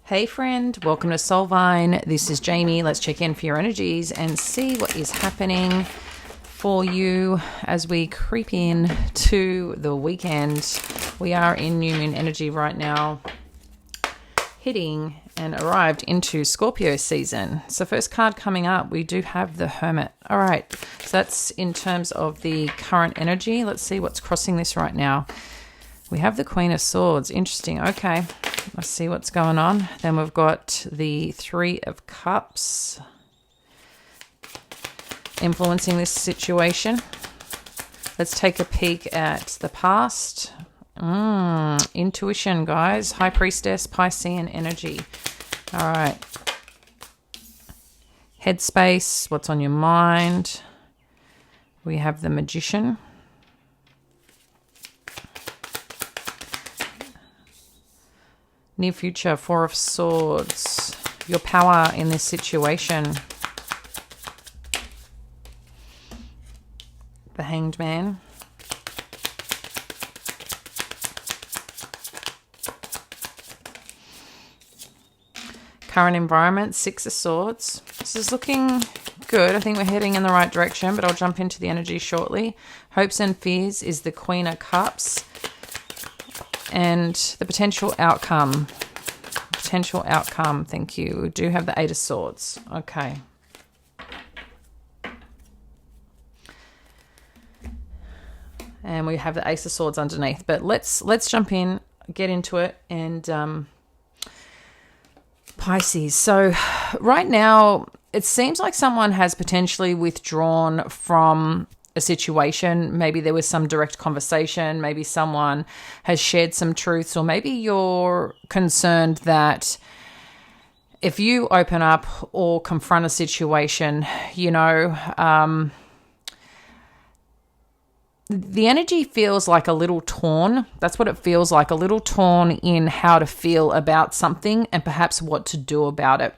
Hey friend, welcome to Soulvine. This is Jamie. Let's check in for your energies and see what is happening for you as we creep in to the weekend. We are in new moon energy right now, hitting and arrived into Scorpio season. So first card coming up, we do have the Hermit. All right, so that's in terms of the current energy. Let's see what's crossing this right now. We have the Queen of Swords. Interesting. Okay, let's see what's going on. Then we've got the Three of Cups influencing this situation. Let's take a peek at the past. Intuition, guys. High Priestess, Piscean energy. All right. Headspace, what's on your mind? We have the Magician. Near future, Four of Swords. Your power in this situation. The Hanged Man. Current environment, Six of Swords. This is looking good. I think we're heading in the right direction, but I'll jump into the energy shortly. Hopes and fears is the Queen of Cups. And the potential outcome. Thank you. We do have the Eight of Swords. Okay. And we have the Ace of Swords underneath. But let's jump in, get into it, and Pisces. So right now, it seems like someone has potentially withdrawn from a situation. Maybe there was some direct conversation. Maybe someone has shared some truths, or maybe you're concerned that if you open up or confront a situation, the energy feels like a little torn. That's what it feels like, a little torn in how to feel about something and perhaps what to do about it.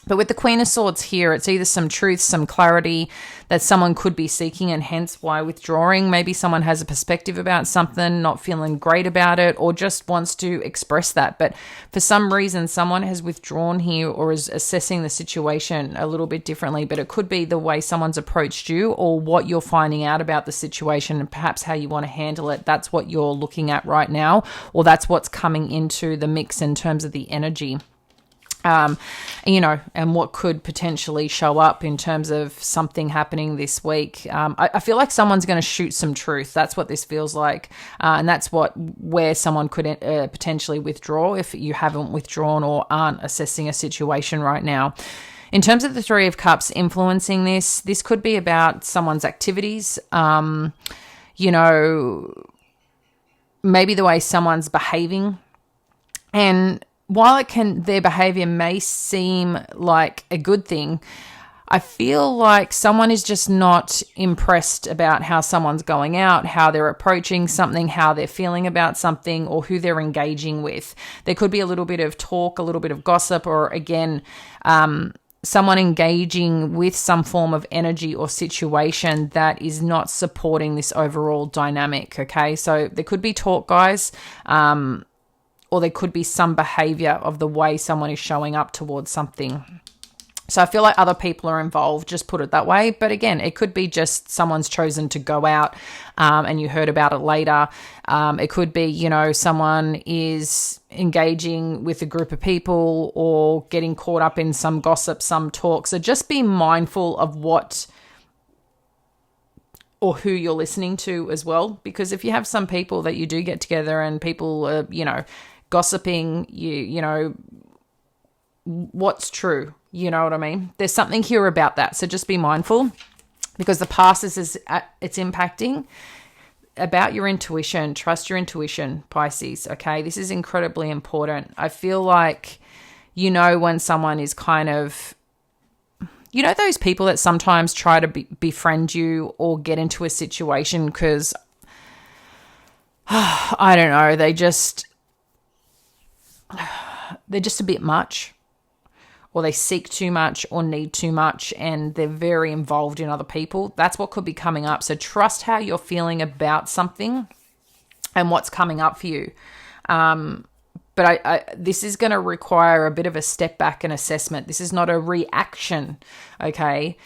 But with the Queen of Swords here, it's either some truth, some clarity that someone could be seeking, and hence why withdrawing. Maybe someone has a perspective about something, not feeling great about it, or just wants to express that. But for some reason, someone has withdrawn here or is assessing the situation a little bit differently. But it could be the way someone's approached you, or what you're finding out about the situation, and perhaps how you want to handle it. That's what you're looking at right now, or that's what's coming into the mix in terms of the energy. And what could potentially show up in terms of something happening this week. I feel like someone's going to shoot some truth. That's what this feels like. And that's where someone could potentially withdraw if you haven't withdrawn or aren't assessing a situation right now. In terms of the Three of Cups influencing this could be about someone's activities, maybe the way someone's behaving. And while their behavior may seem like a good thing, I feel like someone is just not impressed about how someone's going out, how they're approaching something, how they're feeling about something, or who they're engaging with. There could be a little bit of talk, a little bit of gossip, or again, someone engaging with some form of energy or situation that is not supporting this overall dynamic, okay? So there could be talk, guys, or there could be some behavior of the way someone is showing up towards something. So I feel like other people are involved, just put it that way. But again, it could be just someone's chosen to go out and you heard about it later. It could be, someone is engaging with a group of people or getting caught up in some gossip, some talk. So just be mindful of what or who you're listening to as well. Because if you have some people that you do get together and people are, gossiping, what's true? You know what I mean? There's something here about that. So just be mindful, because the past it's impacting about your intuition. Trust your intuition, Pisces. Okay. This is incredibly important. I feel like, when someone is kind of, those people that sometimes try to befriend you or get into a situation because, I don't know, they're just a bit much, or they seek too much or need too much, and they're very involved in other people. That's what could be coming up. So trust how you're feeling about something and what's coming up for you. But this is going to require a bit of a step back and assessment. This is not a reaction, okay?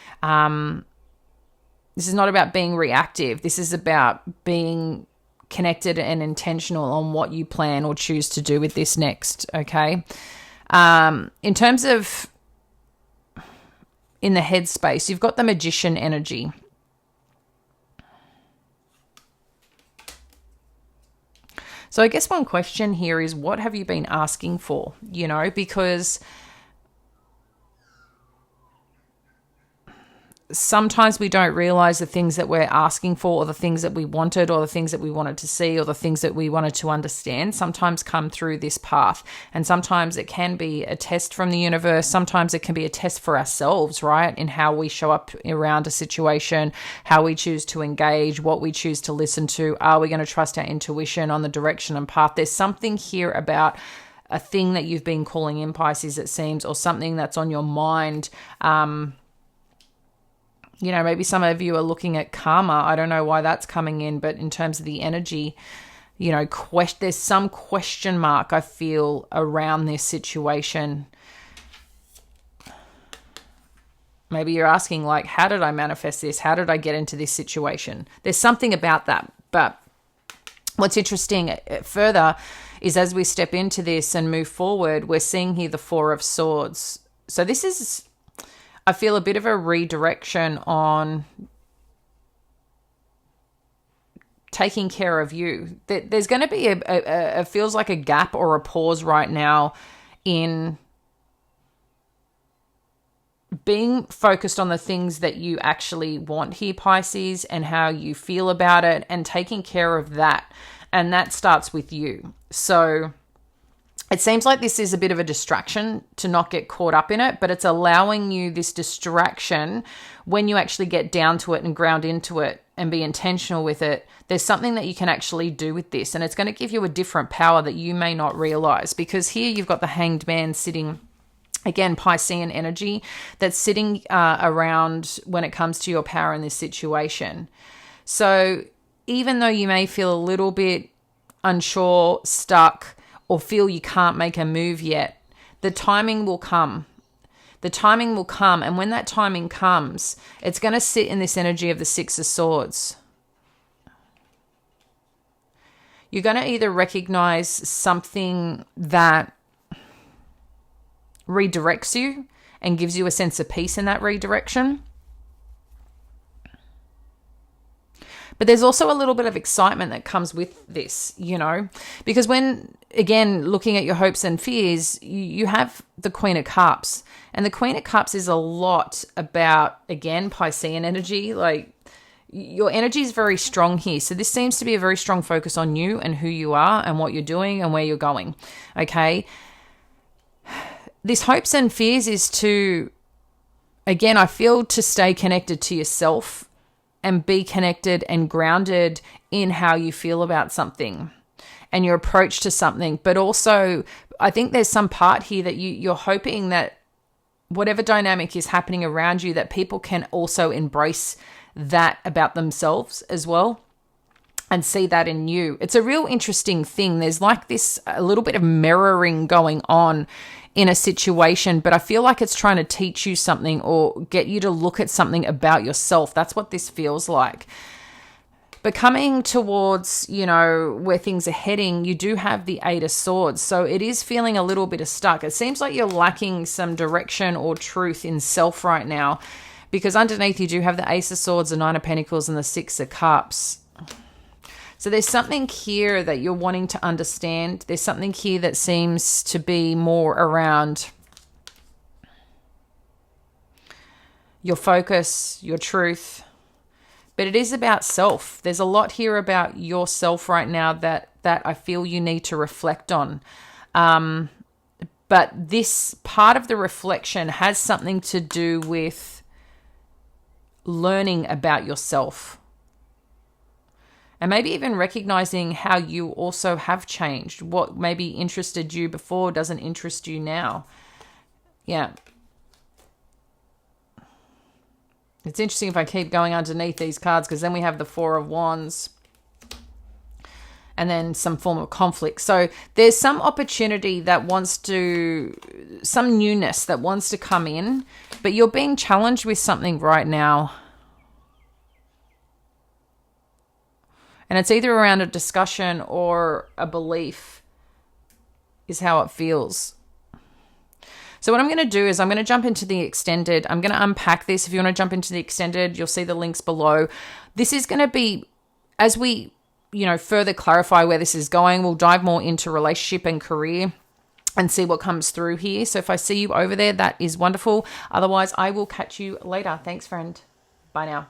This is not about being reactive. This is about being connected and intentional on what you plan or choose to do with this next, okay? In terms of in the headspace, you've got the Magician energy. So I guess one question here is, what have you been asking for? You know, because sometimes we don't realize the things that we're asking for, or the things that we wanted, or the things that we wanted to see, or the things that we wanted to understand sometimes come through this path. And sometimes it can be a test from the universe. Sometimes it can be a test for ourselves, right? In how we show up around a situation, how we choose to engage, what we choose to listen to. Are we going to trust our intuition on the direction and path? There's something here about a thing that you've been calling in, Pisces, it seems, or something that's on your mind. You know, maybe some of you are looking at karma. I don't know why that's coming in, but in terms of the energy, you know, there's some question mark I feel around this situation. Maybe you're asking, like, how did I manifest this? How did I get into this situation? There's something about that. But what's interesting further is as we step into this and move forward, we're seeing here the Four of Swords. So this is, I feel, a bit of a redirection on taking care of you. There's going to be a feels like a gap or a pause right now in being focused on the things that you actually want here, Pisces, and how you feel about it, and taking care of that. And that starts with you. So it seems like this is a bit of a distraction to not get caught up in it, but it's allowing you this distraction when you actually get down to it and ground into it and be intentional with it. There's something that you can actually do with this, and it's going to give you a different power that you may not realize, because here you've got the Hanged Man sitting, again, Piscean energy, that's sitting around when it comes to your power in this situation. So even though you may feel a little bit unsure, stuck, or feel you can't make a move yet, the timing will come. The timing will come. And when that timing comes, it's going to sit in this energy of the Six of Swords. You're going to either recognize something that redirects you and gives you a sense of peace in that redirection. But there's also a little bit of excitement that comes with this, you know, because when, again, looking at your hopes and fears, you have the Queen of Cups. And the Queen of Cups is a lot about, again, Piscean energy. Like, your energy is very strong here. So this seems to be a very strong focus on you and who you are and what you're doing and where you're going. Okay. This hopes and fears is to, again, I feel, to stay connected to yourself and be connected and grounded in how you feel about something and your approach to something. But also, I think there's some part here that you're hoping that whatever dynamic is happening around you, that people can also embrace that about themselves as well and see that in you. It's a real interesting thing. There's like this, a little bit of mirroring going on in a situation, but I feel like it's trying to teach you something or get you to look at something about yourself. That's what this feels like. But coming towards, you know, where things are heading, you do have the Eight of Swords. So it is feeling a little bit of stuck. It seems like you're lacking some direction or truth in self right now, because underneath you do have the Ace of Swords, the Nine of Pentacles, and the Six of Cups. So there's something here that you're wanting to understand. There's something here that seems to be more around your focus, your truth. But it is about self. There's a lot here about yourself right now that I feel you need to reflect on. But this part of the reflection has something to do with learning about yourself. And maybe even recognizing how you also have changed. What maybe interested you before doesn't interest you now. Yeah. It's interesting if I keep going underneath these cards, because then we have the Four of Wands and then some form of conflict. So there's some opportunity that some newness that wants to come in, but you're being challenged with something right now. And it's either around a discussion or a belief is how it feels. So what I'm going to do is I'm going to jump into the extended. I'm going to unpack this. If you want to jump into the extended, you'll see the links below. This is going to be, as we, further clarify where this is going, we'll dive more into relationship and career and see what comes through here. So if I see you over there, that is wonderful. Otherwise, I will catch you later. Thanks, friend. Bye now.